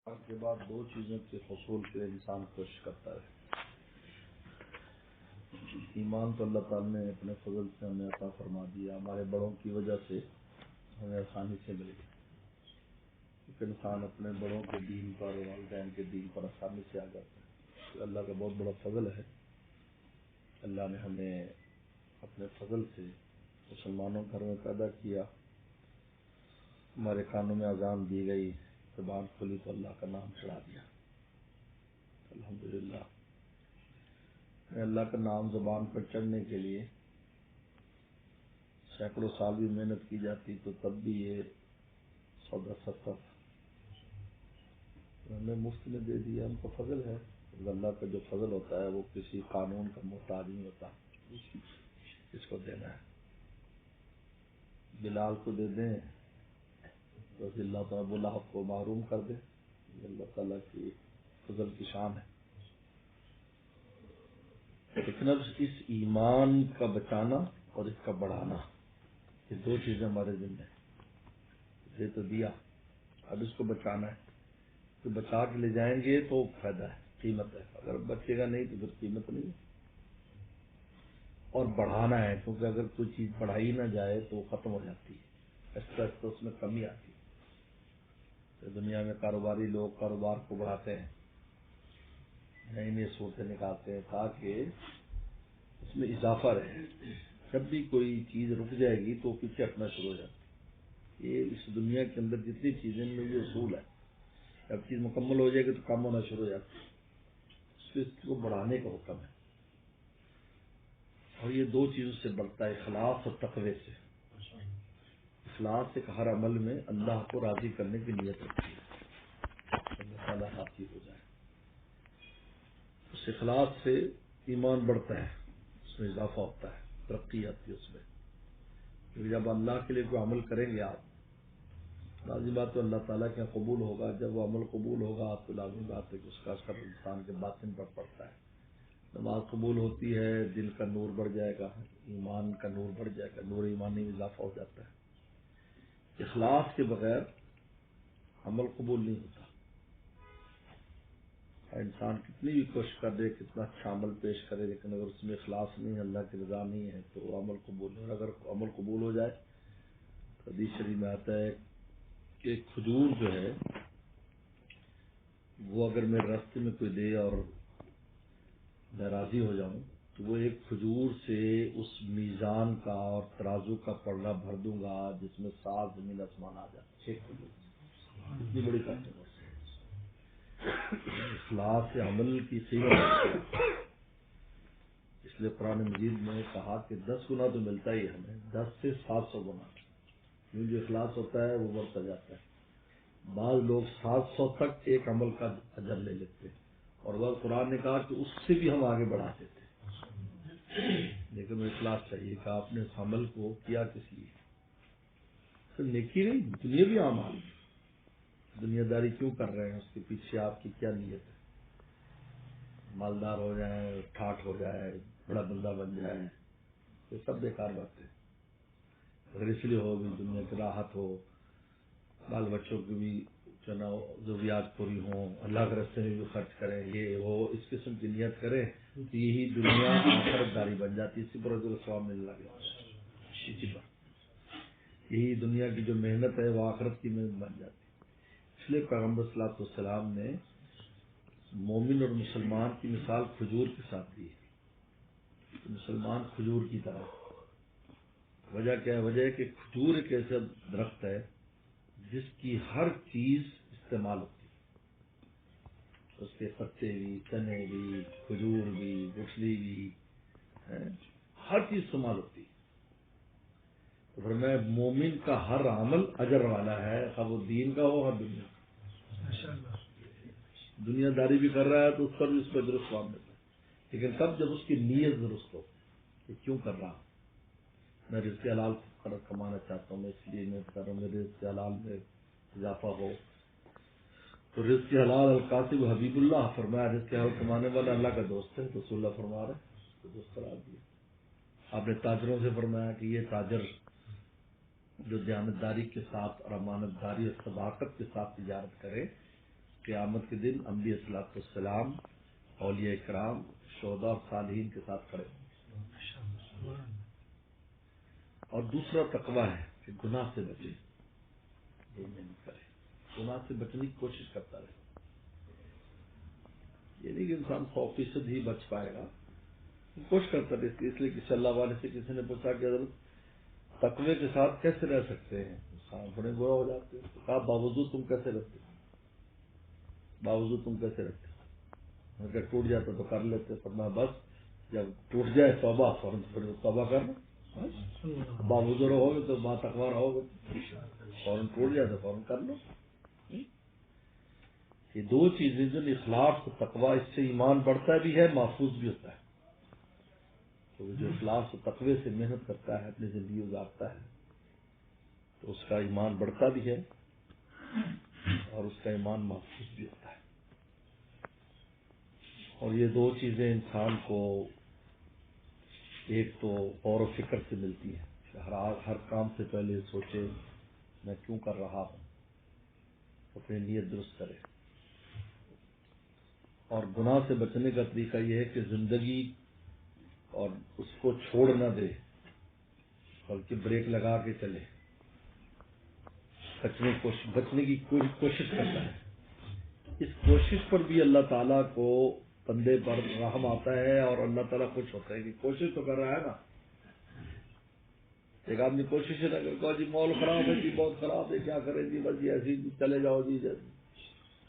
کے بعد دو چیزوں کے حصول کے لیے انسان کوشش کرتا ہے۔ ایمان تو اللہ تعالیٰ نے اپنے فضل سے ہمیں عطا فرما دیا، ہمارے بڑوں کی وجہ سے ہمیں آسانی سے مل گیا، کیونکہ انسان اپنے بڑوں کے دین پر اور والدین کے دین پر آسانی سے آ جاتا ہے۔ تو اللہ کا بہت بڑا فضل ہے، اللہ نے ہمیں اپنے فضل سے مسلمانوں گھر میں پیدا کیا، ہمارے کانوں میں اذان دی گئی، زبان کھلی تو اللہ کا نام چڑھا دیا۔ الحمدللہ اللہ کا نام زبان پر چڑھنے کے لیے سینکڑوں سال بھی محنت کی جاتی تو تب بھی یہ سودا سستا تھا، ہمیں مفت میں دے دیا، ہم کو فضل ہے۔ اللہ کا جو فضل ہوتا ہے وہ کسی قانون کا محتاج نہیں ہوتا، اس کو دینا ہے۔ بلال کو دے دیں تو اللہ تعالیٰ ابو لہب کو محروم کر دے، یہ اللہ تعالیٰ کی فضل کی شان ہے۔ لیکن اب اس ایمان کا بچانا اور اس کا بڑھانا، یہ دو چیزیں ہمارے ذمہ ہیں۔ یہ تو دیا، اب اس کو بچانا ہے، تو بچا کے لے جائیں گے تو فائدہ ہے، قیمت ہے، اگر بچے گا نہیں تو پھر قیمت نہیں ہے۔ اور بڑھانا ہے، کیونکہ اگر کوئی چیز بڑھائی نہ جائے تو وہ ختم ہو جاتی ہے، آہستہ آہستہ اس میں کمی آتی ہے۔ تو دنیا میں کاروباری لوگ کاروبار کو بڑھاتے ہیں، نئی نئی صورتیں نکالتے ہیں تاکہ اس میں اضافہ رہے۔ جب بھی کوئی چیز رک جائے گی تو پیچھے ہٹنا شروع ہو جاتا ہے۔ یہ اس دنیا کے اندر جتنی چیزیں میں یہ اصول ہے، جب چیز مکمل ہو جائے گی تو کم ہونا شروع ہو جاتا ہے، اس کو بڑھانے کا حکم ہے۔ اور یہ دو چیزوں سے بڑھتا ہے، اخلاص اور تقوی سے۔ اخلاص ایک ہر عمل میں اللہ کو راضی کرنے کی نیت رکھتی ہے، اللہ تعالیٰ راضی ہو جائے، اس اخلاص سے ایمان بڑھتا ہے، اس میں اضافہ ہوتا ہے، ترقی آتی ہے اس میں۔ کیونکہ جب اللہ کے لیے کوئی عمل کریں گے آپ، لازمی بات تو اللہ تعالیٰ کے قبول ہوگا، جب وہ عمل قبول ہوگا تو لازمی بات ہے کہ اس کا اثر انسان کے باطن پر پڑتا ہے۔ نماز قبول ہوتی ہے، دل کا نور بڑھ جائے گا، ایمان کا نور بڑھ جائے گا، نور ایمانی میں اضافہ ہو جاتا ہے۔ اخلاص کے بغیر عمل قبول نہیں ہوتا، انسان کتنی بھی کوشش کر دے، کتنا اچھا عمل پیش کرے، لیکن اگر اس میں اخلاص نہیں ہے، اللہ کی رضا نہیں ہے تو وہ عمل قبول نہیں۔ اور اگر عمل قبول ہو جائے تو حدیث شریف میں آتا ہے کہ ایک کھجور جو ہے وہ اگر میرے راستے میں کوئی دے اور میں راضی ہو جاؤں تو وہ ایک کھجور سے اس میزان کا اور ترازو کا پلڑا بھر دوں گا جس میں 7 زمین آسمان آ جاتا ہے، ایک کھجور، اتنی بڑی طاقت ہے۔ اخلاص سے عمل کی قیمت، اس لیے قرآن مجید میں کہا کہ 10 گنا تو ملتا ہی ہمیں، 10 سے 700 گنا، کیوں جو اخلاص ہوتا ہے وہ بڑھتا جاتا ہے۔ بعض لوگ 700 تک ایک عمل کا اجر لے لیتے ہیں، اور وہ قرآن نے کہا کہ اس سے بھی ہم آگے بڑھا دیتے ہیں، لیکن وہ اخلاص چاہیے کہ آپ نے اس عمل کو کیا کس لیے، صرف نیکی نہیں، دنیا بھی اعمال، دنیا داری کیوں کر رہے ہیں، اس کے پیچھے آپ کی کیا نیت ہے؟ مالدار ہو جائے، ٹھاٹ ہو جائے، بڑا بندہ بن جائے، یہ سب بیکار بات ہے۔ اگر اس لیے ہو بھی دنیا کی راحت ہو، بال بچوں کی بھی جو نا ضروریات پوری ہوں، اللہ کے راستے میں بھی خرچ کریں، یہ وہ اس قسم کی نیت کریں تو یہی دنیا آخرت داری بن جاتی ہے، اسی پر اجر و ثواب ملنے لگے، اسی پر یہی دنیا کی جو محنت ہے وہ آخرت کی محنت بن جاتی ہے۔ اس لیے پیغمبر صلی اللہ علیہ وسلم نے مومن اور مسلمان کی مثال کھجور کے ساتھ دی ہے، مسلمان کھجور کی طرح۔ وجہ کیا ہے؟ وجہ ہے کہ کھجور ایک ایسا درخت ہے جس کی ہر چیز استعمال ہوتی ہے، اس کے پتے بھی، تنے بھی، کھجور بھی، گٹھلی بھی، ہر چیز استعمال ہوتی ہے۔ تو فرمایا مومن کا ہر عمل اجر والا ہے، خواہ وہ دین کا ہو اور دنیا کا۔ دنیا داری بھی کر رہا ہے تو اس پر بھی اس کو اجر و ثواب ملتا ہے، لیکن تب جب اس کی نیت درست ہو کہ کیوں کر رہا ہوں، میں رزق حلال کمانا چاہتا ہوں، میں اس لیے نیت کر رہا ہوں میرے رزق حلال میں اضافہ ہو۔ تو رزق حلال القاسب حبیب اللہ، فرمایا رزق حلال کمانے والا اللہ کا دوست ہے، تو رسول اللہ فرما رہے ہیں اس کو دوست قرار دیا۔ آپ نے تاجروں سے فرمایا کہ یہ تاجر جو دیانتداری کے ساتھ اور امانت داری اور صداقت کے ساتھ تجارت کرے قیامت کے دن انبیاء صلاۃ والسلام، اولیاء کرام، شہداء اور صالحین کے ساتھ کھڑے ہوں۔ اور دوسرا تقویٰ ہے کہ گناہ سے بچے، یہ محنت کرے، گناہ سے بچنے کی کوشش کرتا رہے۔ یہ نہیں کہ انسان 100% ہی بچ پائے گا، کوشش کرتا رہے۔ اس لیے کہ صلی اللہ علیہ سے کسی نے پوچھا کہ حضرت تقوی کے ساتھ کیسے رہ سکتے ہیں، بڑے برا ہو جاتے ہیں۔ تو کہا باوجود تم کیسے رہتے، باوجود تم کیسے رہتے؟ اگر ٹوٹ جاتا تو کر لیتے، فرمایا بس جب ٹوٹ جائے توبہ، فوراً پھر توبہ کرنا، باوجود رہو گے تو با تقوی رہو گے، فوراً ٹوٹ جائے تو فوراً کر لو۔ یہ دو چیزیں جو اخلاص و تقوی، اس سے ایمان بڑھتا بھی ہے، محفوظ بھی ہوتا ہے۔ تو جو اخلاص و تقوی سے محنت کرتا ہے، اپنی زندگی گزارتا ہے، تو اس کا ایمان بڑھتا بھی ہے اور اس کا ایمان محفوظ بھی ہوتا ہے۔ اور یہ دو چیزیں انسان کو ایک تو غور و فکر سے ملتی ہے، ہر کام سے پہلے سوچے میں کیوں کر رہا ہوں، اپنی نیت درست کرے۔ اور گناہ سے بچنے کا طریقہ یہ ہے کہ زندگی اور اس کو چھوڑ نہ دے، بلکہ بریک لگا کے چلے، بچنے کی کوشش کرتا ہے۔ اس کوشش پر بھی اللہ تعالیٰ کو بندے پر رحم آتا ہے اور اللہ تعالیٰ خوش ہوتا ہے کہ کوشش تو کر رہا ہے نا۔ ایک آدمی کوشش نہ کرے، جی ماحول خراب ہے، جی بہت خراب ہے، کیا کرے جی، بس جی ایسے ہی چلے جاؤ جی،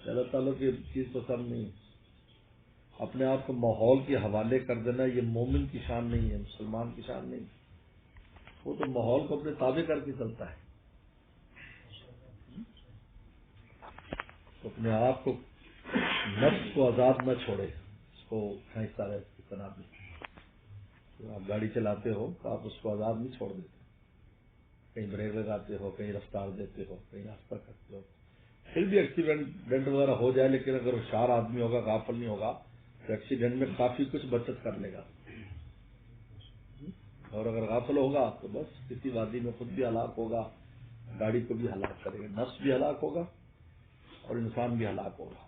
اللہ تعالیٰ کی چیز پسند نہیں۔ اپنے آپ کو ماحول کے حوالے کر دینا یہ مومن کی شان نہیں ہے، مسلمان کی شان نہیں۔ وہ تو ماحول کو اپنے تابع کر کے چلتا ہے، تو اپنے آپ کو، نفس کو آزاد نہ چھوڑے، اس کو کھینچتا رہے اس کی طرح بھی۔ آپ گاڑی چلاتے ہو تو آپ اس کو آزاد نہیں چھوڑ دیتے، کہیں بریک لگاتے ہو، کہیں رفتار دیتے ہو، کہیں راستہ کرتے ہو، پھر بھی ایکسیڈنٹ وغیرہ ہو جائے، لیکن اگر ہوشیار آدمی ہوگا، غافل نہیں ہوگا، تو ایکسیڈنٹ میں کافی کچھ بچت کر لے گا۔ اور اگر غافل ہوگا تو بس کسی وادی میں خود بھی ہلاک ہوگا، گاڑی کو بھی ہلاک کرے گا، نفس بھی ہلاک ہوگا اور انسان بھی ہلاک ہوگا۔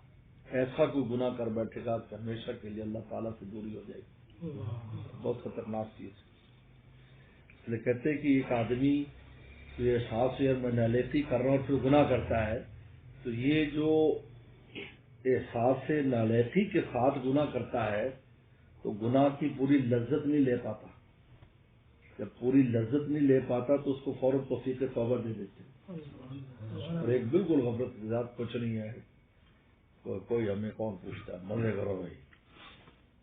ایسا کوئی گناہ کر بیٹھے گا کہ ہمیشہ کے لیے اللہ تعالیٰ سے دوری ہو جائے گی، بہت خطرناک چیز ہے۔ اس لیے کہتے ہیں کہ ایک آدمی یہ احساس ہے میں نالیتی کر رہا ہوں اور پھر گناہ کرتا ہے، تو یہ جو احساس نالیتی کے ساتھ گناہ کرتا ہے تو گناہ کی پوری لذت نہیں لے پاتا۔ جب پوری لذت نہیں لے پاتا تو اس کو فوراً توفیق توبہ دے دیتے، اور ایک بالکل غفلت کے ساتھ کچھ نہیں ہے، کوئی ہمیں کون پوچھتا ہے، مزے کرو بھائی۔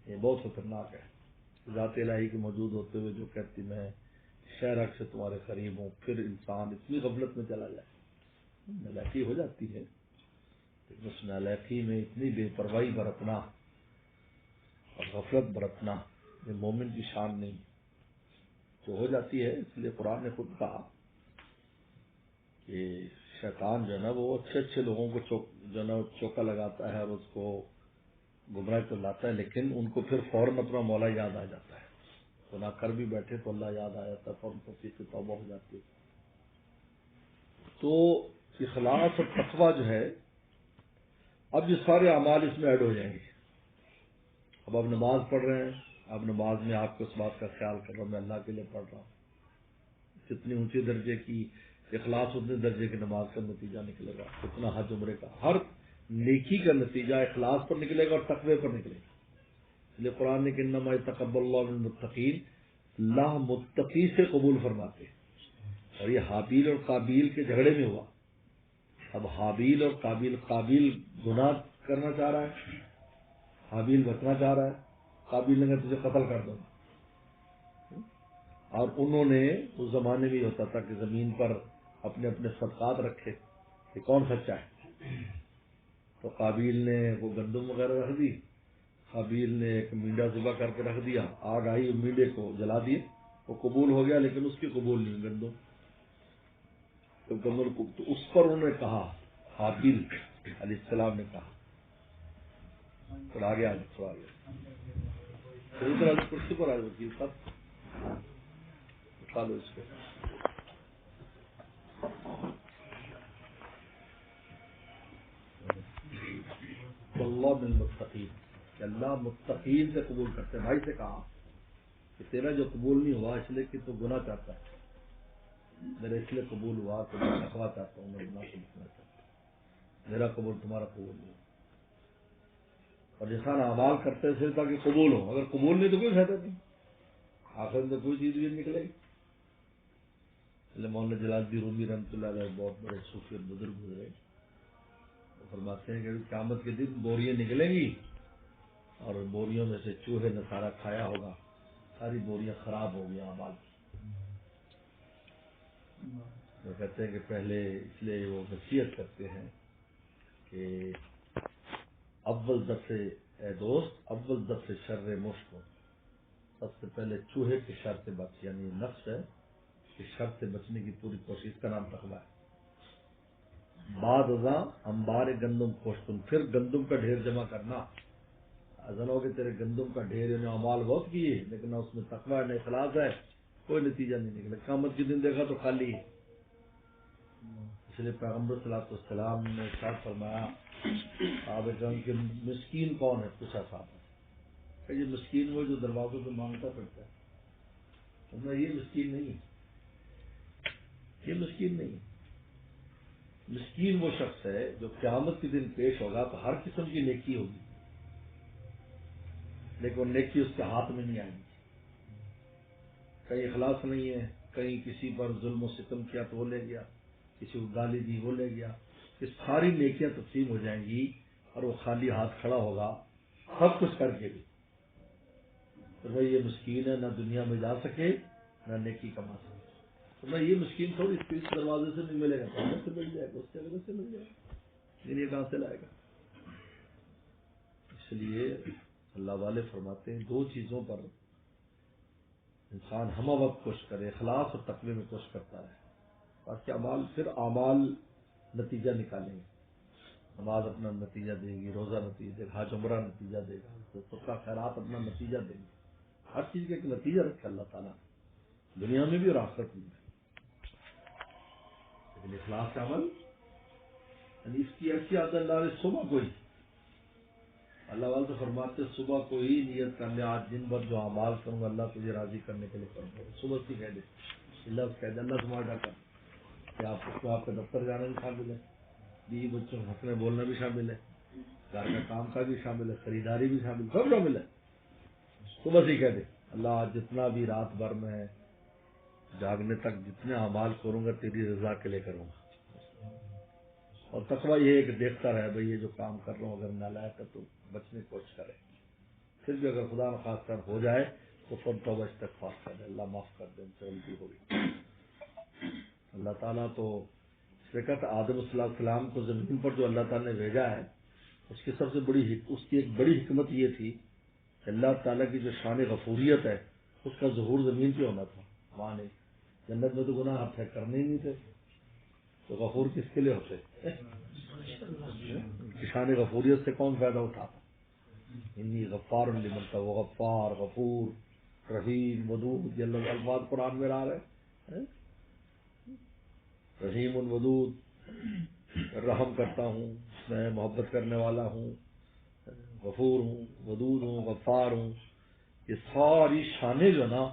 یہ بہت خطرناک ہے۔ ذات الہی کے موجود ہوتے ہوئے جو کہتی میں شہرک سے تمہارے قریب ہوں، پھر انسان اتنی غفلت میں چلا جائے، نالیتی ہو جاتی ہے، لیکن اس نالیتی میں اتنی بے پرواہی برتنا اور غفلت برتنا یہ مومن کی شان نہیں جو ہو جاتی ہے۔ اس لیے قرآن نے خود کہا کہ شیطان جو ہے نا وہ اچھے اچھے لوگوں کو جو ہے نا چوکا لگاتا ہے اور اس کو گمراہ تو لاتا ہے، لیکن ان کو پھر فوراً اپنا مولا یاد آ جاتا ہے، گناہ کر بھی بیٹھے تو اللہ یاد آ جاتا ہے، فوراً توفیق توبہ ہو جاتی ہے۔ تو اخلاص اور تقویٰ جو ہے، اب یہ سارے اعمال اس میں ایڈ ہو جائیں گے۔ اب آپ نماز پڑھ رہے ہیں، اب نماز میں آپ کو اس بات کا خیال کر رہا ہوں میں اللہ کے لیے پڑھ رہا ہوں، جتنی اونچے درجے کی اخلاص اتنے درجے کی نماز کا نتیجہ نکلے گا، اتنا حج عمرے کا ہر نیکی کا نتیجہ اخلاص پر نکلے گا اور تقوی پر نکلے گا۔ اس لیے قرآن نے کہ انما یتقبل اللہ من المتقین، اللہ متقی سے قبول فرماتے ہیں۔ اور یہ حابیل اور قابیل کے جھگڑے میں ہوا۔ اب حابیل اور قابیل گناہ کرنا چاہ رہا ہے، حابیل بچنا چاہ رہا ہے، قابیل نے کہا تجھے قتل کر دو۔ اور انہوں نے اس زمانے میں ہوتا تھا کہ زمین پر اپنے اپنے صدقات رکھے کہ کون سچا ہے، تو قابیل نے وہ گندم وغیرہ رکھ دی، حابیل نے ایک مینڈا ذبح کر کے رکھ دیا، آگ آئی مینڈے کو جلا دیے، وہ قبول ہو گیا لیکن اس کی قبول نہیں گندم، تو اس پر انہوں نے کہا، حابیل علیہ السلام نے کہا، پھر آگے کرسی پر آئے وکیل صاحب اٹھا لو اس کو۔ اللہ من المتقین، کہ اللہ متقین سے قبول کرتے ہیں۔ بھائی سے کہا کہ تیرا جو قبول نہیں ہوا اس لیے کہ تو گناہ چاہتا ہے، میرا اس لیے قبول ہوا تو میں تقویٰ چاہتا ہوں، میں گناہ سے بچنا چاہتا ہوں، میرا قبول تمہارا قبول نہیں ہوا۔ اور انسان اعمال کرتے تھے تاکہ قبول ہو، اگر قبول نہیں تو کوئی فائدہ نہیں، آخر میں کوئی چیز بھی نکلے گی۔ مولانا جلال الدین رومی رحمۃ اللہ علیہ بہت بڑے صوفی اور بزرگ گزرے، وہ فرماتے ہیں کہ قیامت کے دن بوریاں نکلیں گی اور بوریوں میں سے چوہے نے سارا کھایا ہوگا، ساری بوریاں خراب ہو گئی اعمال کی۔ وہ کہتے ہیں کہ پہلے اس لیے وہ نصیحت کرتے ہیں کہ اول دفع اے دوست، اول دفع شر مشک ہو، سب سے پہلے چوہے کے شر سے بچ، یعنی نفس ہے کہ شر سے بچنے کی پوری کوشش، کا نام تقویٰ ہے۔ بعد ازاں انبار گندم خوشتن، پھر گندم کا ڈھیر جمع کرنا، ازن ہو کہ تیرے گندم کا ڈھیر، یعنی اعمال بہت کیے لیکن نہ اس میں تقویٰ نہ اخلاص ہے، کوئی نتیجہ نہیں نکلا، قیامت کے دن دیکھا تو خالی ہے۔ اس لیے پیغمبر صلی اللہ علیہ وسلم نے ارشاد فرمایا، صحابہ کرام کہ مسکین کون ہے؟ پوچھا صاحب کہ یہ مسکین وہ جو دروازوں پہ مانگتا پڑتا ہے، فرمایا یہ مسکین نہیں ہے، یہ مسکین نہیں ہے۔ مسکین وہ شخص ہے جو قیامت کے دن پیش ہوگا تو ہر قسم کی نیکی ہوگی لیکن وہ نیکی اس کے ہاتھ میں نہیں آئے گی، کہیں اخلاص نہیں ہے، کہیں کسی پر ظلم و ستم کیا تو وہ لے گیا، کسی کو گالی دی وہ لے گیا، یہ ساری نیکیاں تقسیم ہو جائیں گی اور وہ خالی ہاتھ کھڑا ہوگا سب کچھ کر کے بھی، تو بھائی یہ مسکین ہے، نہ دنیا میں جا سکے نہ نیکی کما سکے۔ تو میں یہ مسکین تھوڑی اس دروازے سے نہیں ملے گا، تو ادھر سے مل جائے گا، اس سے ادھر سے مل جائے گا، لیکن یہ کہاں سے لائے گا؟ اس لیے اللہ والے فرماتے ہیں دو چیزوں پر انسان ہمہ وقت کوشش کرے، اخلاص اور تقوی میں کوشش کرتا ہے، باقی اعمال پھر اعمال نتیجہ نکالیں گے، نماز اپنا نتیجہ دے گی، روزہ نتیجہ دے گا، حج عمرہ نتیجہ دے گا، صدقہ خیرات اپنا نتیجہ دیں گے، ہر چیز کا ایک نتیجہ رکھے اللہ تعالیٰ دنیا میں بھی اور آخرت میں بھی۔ لیکن اخلاص کا عمل، یعنی اس کی ایسی عادت ڈالے، صبح کو ہی اللہ والے تو فرماتے صبح کو ہی نیت کر لے، آج دن بھر جو اعمال کروں گا اللہ تجھے راضی کرنے کے لیے کروں گا، صبح سے کہہ دے، اللہ کہہ دے، اللہ تمہارا ڈاکا کہ آپ اس میں آپ کا دفتر جانا بھی شامل ہے، بیوی بچوں کو ہنسنے بولنا بھی شامل ہے، گھر کا کام کا بھی شامل ہے، خریداری بھی شامل، سب شامل ہے، صبح سے کہہ دے اللہ آج جتنا بھی رات بھر میں جاگنے تک جتنے اعمال کروں گا تیری رضا کے لیے کروں گا۔ اور تقویٰ یہ ہے کہ دیکھتا رہے بھائی یہ جو کام کر رہا ہوں اگر نالائق ہے تو بچنے کی کوشش کرے، پھر بھی اگر خدا نخواستہ ہو جائے تو فوراً توبہ استغفار کر دے، اللہ معاف کر دے، ان سے غلطی ہوگی۔ اللہ تعالیٰ تو فکرت آدم صلی اللہ علیہ وسلم کو زمین پر جو اللہ تعالیٰ نے بھیجا ہے اس کی سب سے بڑی اس کی ایک بڑی حکمت یہ تھی کہ اللہ تعالیٰ کی جو شان غفوریت ہے اس کا ظہور زمین پہ ہونا تھا، وہاں نہیں، جنت میں تو گناہ ہاتھ کرنے ہی نہیں تھے، تو غفور کس کے لیے ہوتے؟ شان غفوریت سے کون فائدہ اٹھاتا؟ انی غفار لمن تاب، وہ غفار، غفور، رحیم، ودود، یہ اللہ الفاظ قرآن میں آ رہے ہیں، رحیم ودود، رحم کرتا ہوں، میں محبت کرنے والا ہوں، غفور ہوں، ودود ہوں، غفار ہوں، یہ ساری شانیں جو نا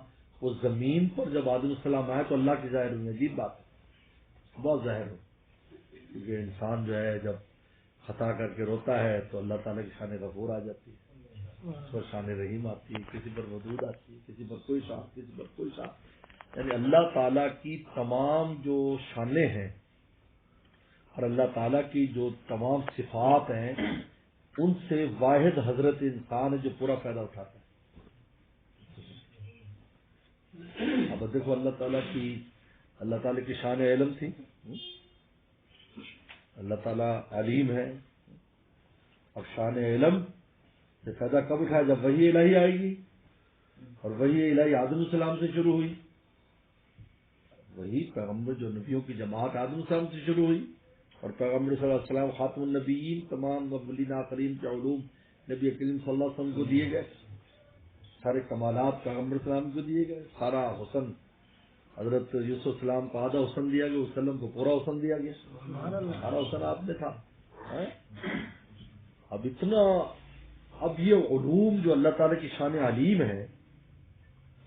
وہ زمین پر جب آدم السلام آئے تو اللہ کی ظاہر ہوئی، عجیب بات ہے، بہت ظاہر ہو، کیونکہ انسان جو ہے جب خطا کر کے روتا ہے تو اللہ تعالیٰ کی شان غفور آ جاتی ہے، اس پر شان رحیم آتی ہے، کسی پر ودود آتی ہے، کسی پر کوئی شان، کسی پر کوئی شان، یعنی اللہ تعالیٰ کی تمام جو شانیں ہیں اور اللہ تعالیٰ کی جو تمام صفات ہیں ان سے واحد حضرت انسان ہے جو پورا فائدہ اٹھاتا ہے۔ اب دیکھو اللہ تعالیٰ کی شان علم تھی، اللہ تعالیٰ علیم ہے، اب شان علم سے فائدہ کب اٹھایا؟ جب وحی الہی آئے گی، اور وحی الہی آدم السلام سے شروع ہوئی، وہی پیغمبر جو نبیوں کی جماعت آدم السلام سے شروع ہوئی، اور پیغمبر صلی اللہ علیہ وسلم خاتم النبیین، تمام اولین آخرین کے علوم نبی کریم صلی اللہ علیہ وسلم کو دیے گئے، سارے کمالات پیغمبر صلی اللہ علیہ وسلم کو دیے گئے، سارا حسن حضرت یوسف السلام کو آدھا حسن دیا گیا، وسلم کو پورا حسن دیا گیا، سارا حسن آپ نے تھا، اب یہ علوم جو اللہ تعالیٰ کی شان علیم ہے،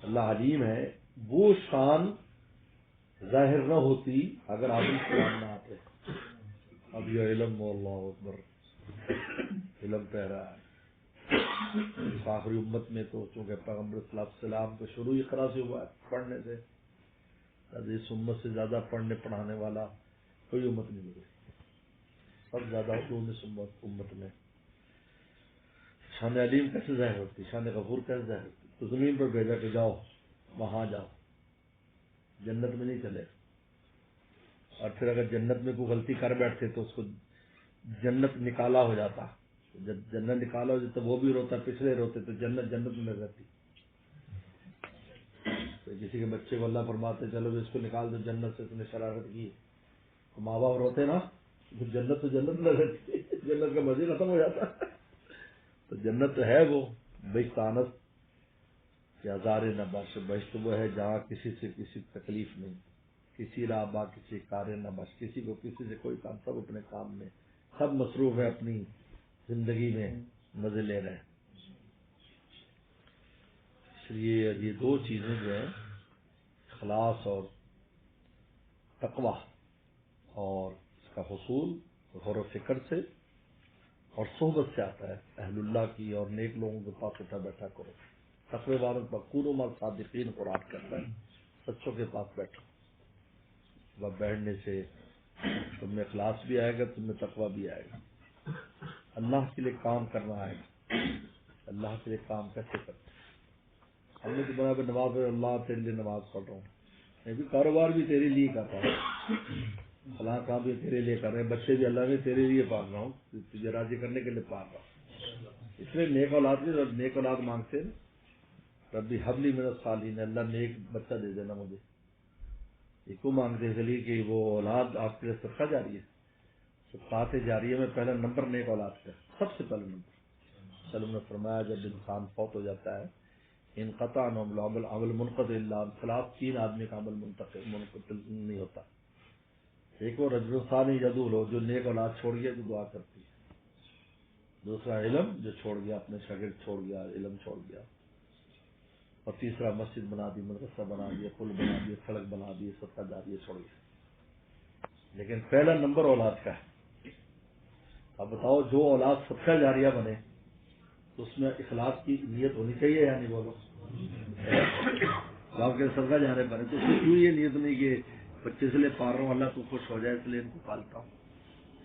اللہ علیم ہے، وہ شان ظاہر نہ ہوتی اگر آدم السلام نہ آتے. اب یہ علم اللہ اکبر علم پہ رہا ہے اس آخری امت میں. تو چونکہ پیغمبر صلی اللہ علیہ وسلم کو شروع اقرا سے ہوا ہے پڑھنے سے، اس امت سے زیادہ پڑھنے پڑھانے والا کوئی امت نہیں ملی. سب زیادہ علوم اس امت میں. شان علیم کیسے ظاہر ہوتی، شان غفور کیسے ظاہر ہوتی؟ تو زمین پر بھیجا کہ جاؤ وہاں جاؤ، جنت میں نہیں چلے. اور پھر اگر جنت میں کوئی غلطی کر بیٹھتے تو اس کو جنت نکالا ہو جاتا. جب جنت نکالا ہو جاتا وہ بھی روتا، پچھلے روتے تو جنت میں لگ جاتی. تو کسی کے بچے کو اللہ فرماتے چلو اس کو نکال دو جنت سے، تم نے شرارت کی، تو ماں باپ روتے نا، جنت میں لگ جاتی، جنت کا مزے ختم ہو جاتا. تو جنت تو ہے وہ بشتانت کہ ہزار نبش، بشت وہ ہے جہاں کسی سے کسی تکلیف نہیں، کسی رابع کسی کار نبش، کسی کو کسی سے کوئی کام، سب اپنے کام میں سب مصروف ہے، اپنی زندگی میں مزے لے رہے ہیں. اس لیے یہ دو چیزیں جو ہیں اخلاص اور تقوی، اور اس کا حصول غور و فکر سے اور صحبت سے آتا ہے. اہل اللہ کی اور نیک لوگوں کے پاس اٹھا بیٹھا کرو. تقوی والوں پر کونوا مع الصادقین قرآن کرتا ہے، سچوں کے پاس بیٹھو. وہ بیٹھنے سے تم میں اخلاص بھی آئے گا، تم میں تقوی بھی آئے گا. اللہ کے لیے کام کرنا آئے گا. اللہ کے لیے کام کیسے کرتے؟ ہم نے تو بنا پہ نماز پڑھ، اللہ تیرے لیے نماز پڑھ رہا ہوں، میں بھی کاروبار بھی تیرے لیے کر رہا ہوں، فلاں کام بھی تیرے لیے کر رہے ہیں، بچے بھی اللہ میں تیرے لیے پال رہا ہوں، تجھے راضی کرنے کے لیے پال رہا ہوں. اس لیے نیک اولاد بھی نیک اولاد مانگتے ہیں. ربی حبلی من الصالحین، اللہ نیک بچہ دے دینا مجھے. یہ کو مانگتے ہیں کہ وہ اولاد آپ کے لیے صدقہ جاری ہے. صدقات جاریہ میں پہلا نمبر نیک اولاد کا، سب سے پہلا نمبر. سلم نے فرمایا جب انسان فوت ہو جاتا ہے انقطع عنہ العمل منقطع الا عن ثلاث، 3 آدمی کا عمل منقطع نہیں ہوتا. ایک وہ رجل ثانی یدعو لہ، جو نیک اولاد چھوڑ گیا جو دعا کرتی ہے. دوسرا علم جو چھوڑ گیا، اپنے شاگرد چھوڑ گیا، علم چھوڑ گیا. اور تیسرا مسجد بنا دی، مدرسہ بنا دیا، پل بنا دیے، سڑک بنا دی، صدقہ جاریہ چھوڑ گیا. لیکن پہلا نمبر اولاد کا ہے. اب بتاؤ جو اولاد صدقہ جاریہ بنے تو اس میں اخلاص کی نیت ہونی چاہیے یا نہیں؟ بولو آپ کے صدقہ جانے بنے تو اس میں کیوں یہ نیت نہیں کہ بچے سے لے پال رہا ہوں، اللہ تو خوش ہو جائے اس لیے ان کو پالتا ہوں،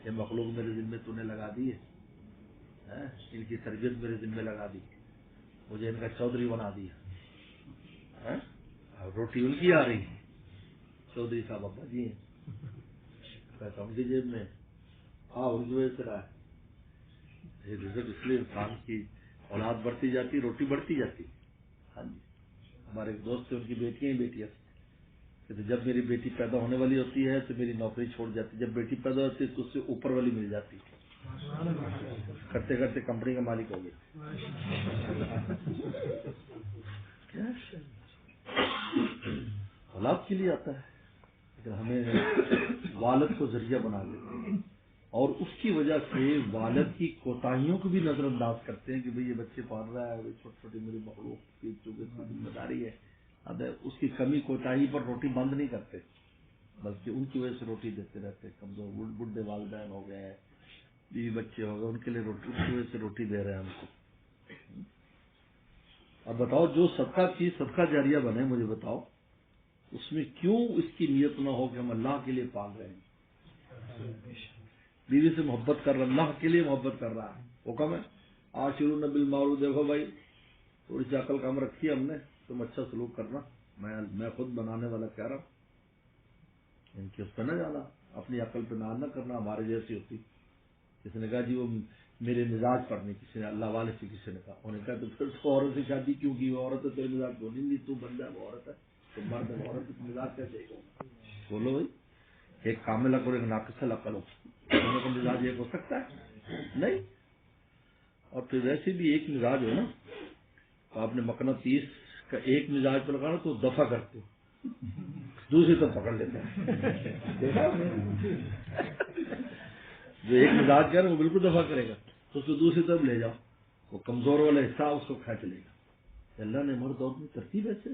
یہ مخلوق میرے ذمے تو نے لگا دی ہے، ان کی تربیت میرے ذمے لگا دی، مجھے ان کا چودھری بنا دیا. روٹی ان کی آ رہی، چودھری صاحب ابا جی ہیں، پیسہ ان کی جیب میں، ہاں ان کی وجہ سے رہا ہے. یہ رزق اس لیے انسان کی اولاد بڑھتی جاتی، روٹی بڑھتی جاتی. ہاں جی، ہمارے ایک دوست تھے، ان کی بیٹیاں ہی بیٹیاں کہ جب میری بیٹی پیدا ہونے والی ہوتی ہے تو میری نوکری چھوڑ جاتی، جب بیٹی پیدا ہوتی ہے تو اس سے اوپر والی مل جاتی، کرتے کرتے کمپنی کا مالک ہو گیا. اولاد کے لیے آتا ہے، لیکن ہمیں والد کو ذریعہ بنا دیتے ہیں اور اس کی وجہ سے والد کی کوتاہیوں کو بھی نظر انداز کرتے ہیں کہ بھئی یہ بچے پال رہا ہے، چھوٹی چھوٹی میری مخلوق کی چونکہ اس کی ذمہ داری ہے. اب اس کی کمی کوتاہی پر روٹی بند نہیں کرتے، بلکہ ان کی وجہ سے روٹی دیتے رہتے. کمزور بڈھے والدین ہو گئے، بیوی بچے ہو گئے، ان کے لیے روٹی، ان کی وجہ سے روٹی دے رہے ہیں ہم کو. اب بتاؤ جو صدقہ جاریہ بنے، مجھے بتاؤ اس میں کیوں اس کی نیت نہ ہو کہ ہم اللہ کے لیے پال رہے ہیں، بیوی سے محبت کر رہا، اللہ کے لیے محبت کر رہا ہے. حکم ہے عاشرون بالمعروف، دیکھو بھائی تھوڑی سی عقل کم رکھی ہے ہم نے، تم اچھا سلوک کرنا. میں خود بنانے والا کہہ رہا ہوں، ان کی اس پہ نہ جانا، اپنی عقل پہ ناز نہ کرنا. ہمارے جیسی ہوتی، کسی نے کہا جی وہ میرے مزاج پر نہیں، کسی نے اللہ والے سے کسی نے کہا، انہوں نے کہا تو پھر تو عورت سے شادی کیوں کی؟ وہ عورت ہے تیرے مزاج کو نہیں، تو بندہ وہ عورت ہے، تو مرد ہے عورت ہے، مزاج کیسے گا؟ بولو بھائی، ایک کامل عقل اور ایک ناقص عقل ہو، دونوں کا مزاج ایک ہو سکتا ہے؟ نہیں. اور پھر ویسے بھی ایک مزاج ہو نا، تو آپ نے مقناطیس کا ایک مزاج پر لگانا تو دفع کرتے، دوسری طرف پکڑ لیتے ہیں. جو ایک مزاج کہہ رہے وہ بالکل دفع کرے گا. تو اس کو دوسری طرف لے جاؤ، وہ کمزور والا حصہ اس کو کھینچ لے گا۔ اللہ نے مرد عورت میں ترتیب ایسے،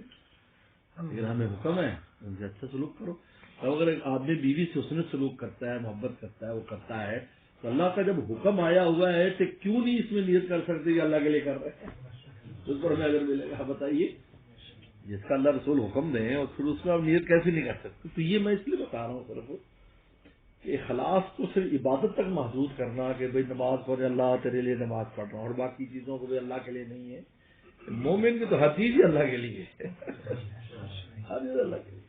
لیکن ہمیں حکم ہے ان سے اچھا سلوک کرو۔ اور اگر ایک آدمی بیوی سے حسن سلوک کرتا ہے، محبت کرتا ہے، وہ کرتا ہے، تو اللہ کا جب حکم آیا ہوا ہے تو کیوں نہیں اس میں نیت کر سکتے کہ اللہ کے لیے کر رہے ہیں؟ اس پر ہمیں اگر ملے گا بتائیے، جس کا اللہ رسول حکم دیں اور پھر اس میں آپ نیت کیسے نہیں کر سکتے؟ تو یہ میں اس لیے بتا رہا ہوں صرف کہ اخلاص کو صرف عبادت تک محدود کرنا کہ بھئی نماز پڑھ اللہ تیرے لیے نماز پڑھ رہا ہوں، اور باقی چیزوں کو بھی اللہ کے لیے نہیں ہے۔ مومن کی تو ہر چیز ہی اللہ کے لیے ہے، ہر چیز اللہ کے لیے۔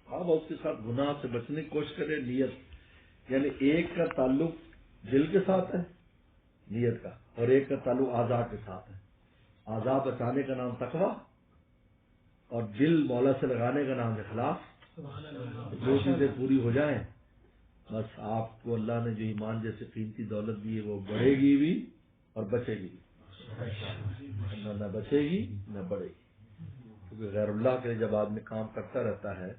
آپ اس کے ساتھ گناہ سے بچنے کی کوشش کریں۔ نیت یعنی ایک کا تعلق دل کے ساتھ ہے نیت کا، اور ایک کا تعلق اعضاء کے ساتھ ہے۔ اعضاء بچانے کا نام تقویٰ، اور دل مولا سے لگانے کا نام اخلاص۔ دو چیزیں پوری ہو جائیں بس آپ کو اللہ نے جو ایمان جیسے قیمتی دولت دی ہے وہ بڑھے گی بھی اور بچے گی بھی، نہ بچے گی نہ بڑھے گی۔ کیونکہ غیر اللہ کے لیے جب آدمی کام کرتا رہتا ہے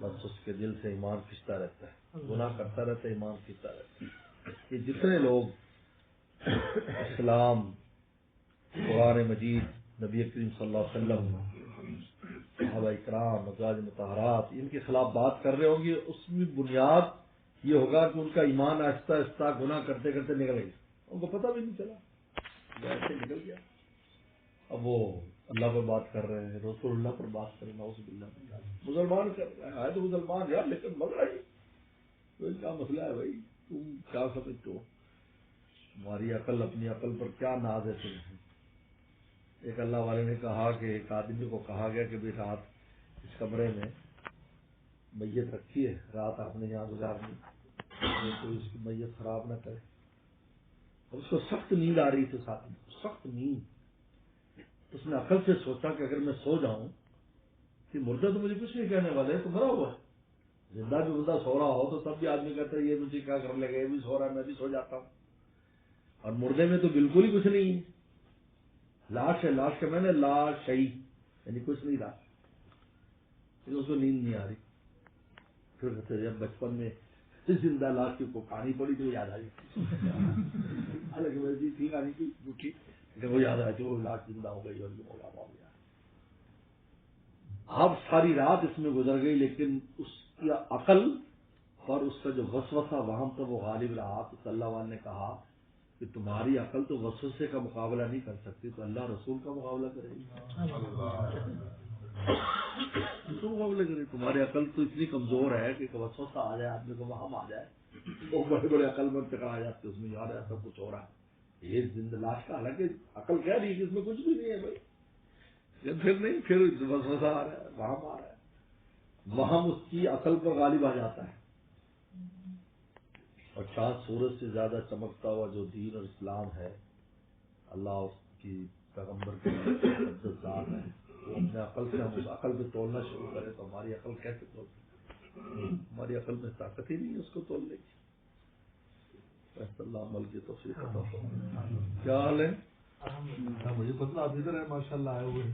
بس اس کے دل سے ایمان کھنچتا رہتا ہے، گناہ کرتا رہتا ہے، ایمان کھنچتا رہتا ہے۔ یہ جتنے لوگ اسلام، قرآن مجید، نبی کریم صلی اللہ علیہ وسلم، صحابہ اکرام، ازواج مطہرات، ان کے خلاف بات کر رہے ہوں گے، اس میں بنیاد یہ ہوگا کہ ان کا ایمان آہستہ آہستہ گناہ کرتے کرتے نکل گیا، ان کو پتہ بھی نہیں چلا، ایسے نکل گیا۔ اب وہ اللہ پر بات کر رہے ہیں، رسول اللہ پر بات کر رہے ہیں، نعوذ باللہ من ذالک۔ مسلمان کر رہے ہیں، آئے تو مسلمان یار، لیکن مسئلہ ہی تو ان کا مسئلہ ہے بھائی، تم کیا سمجھتے ہو؟ تمہاری عقل، اپنی عقل پر کیا ناز ہے تمہیں؟ ایک اللہ والے نے کہا کہ ایک آدمی کو کہا گیا کہ بھائی رات اس کمرے میں میت رکھی ہے، رات آپ نے یہاں گزارنی، تو اس کی میت خراب نہ کرے۔ اور اس کو سخت نیند آ رہی تھی، ساتھ میں سخت نیند۔ اس نے عقل سے سوچا کہ اگر میں سو جاؤں کہ مردہ تو مجھے کچھ نہیں کہنے والے، تو مرا ہوا ہے، زندہ بھی بندہ سو رہا ہو تو تب بھی آدمی کہتا ہے یہ مجھے کیا کر لے گا، یہ بھی سو رہا ہے میں بھی سو جاتا ہوں۔ اور مردے میں تو بالکل ہی کچھ نہیں ہے، لاش ہے، لاش کا میں نے لاش شہید یعنی کچھ نہیں رہا، لیکن اس کو نیند نہیں آ رہی۔ پھر جب بچپن میں زندہ لاش کی کو کہانی پڑی تو یاد آئی، حالانکہ ویسی تھی کہانی کی جھوٹی، لیکن وہ یاد آئی کہ وہ لاش زندہ ہو گئی اور یہ مولا ہو گیا۔ اب ساری رات اس میں گزر گئی، لیکن اس کی عقل اور اس کا جو وسوسہ وہم تھا وہ غالب رہا۔ تو اللہ والے نے کہا کہ تمہاری عقل تو وسوسے کا مقابلہ نہیں کر سکتی، تو اللہ رسول کا مقابلہ کرے گی، تو مقابلہ کرے۔ تمہاری عقل تو اتنی کمزور ہے کہ وسوسہ آ جائے آدمی کو، وہم آ جائے، وہ بڑے بڑے عقل مند ٹکرا جاتے اس میں، یار ایسا کچھ ہو رہا ہے، یہ زندہ لاش کا، حالانکہ عقل کہہ رہی ہے کہ اس میں کچھ بھی نہیں ہے بھائی، پھر نہیں، پھر وسوسہ آ رہا ہے، وہم آ رہا ہے، وہم اس کی عقل پر غالب آ جاتا ہے۔ اور چاند سورج سے زیادہ چمکتا ہوا جو دین اور اسلام ہے، اللہ اس کی پیغمبر کی مقدس ذات ہے، وہ اپنے عقل سے ہم اس عقل پہ تولنا شروع کریں تو ہماری عقل کیسے تول سکتی؟ ہماری عقل میں طاقت ہی نہیں ہے اس کو تولنے کی۔ اللہ عمل کی توفیق عطا فرمائے۔ کیا حال ہے؟ مجھے پتہ آپ ادھر ہے، ماشاء اللہ آئے ہوئے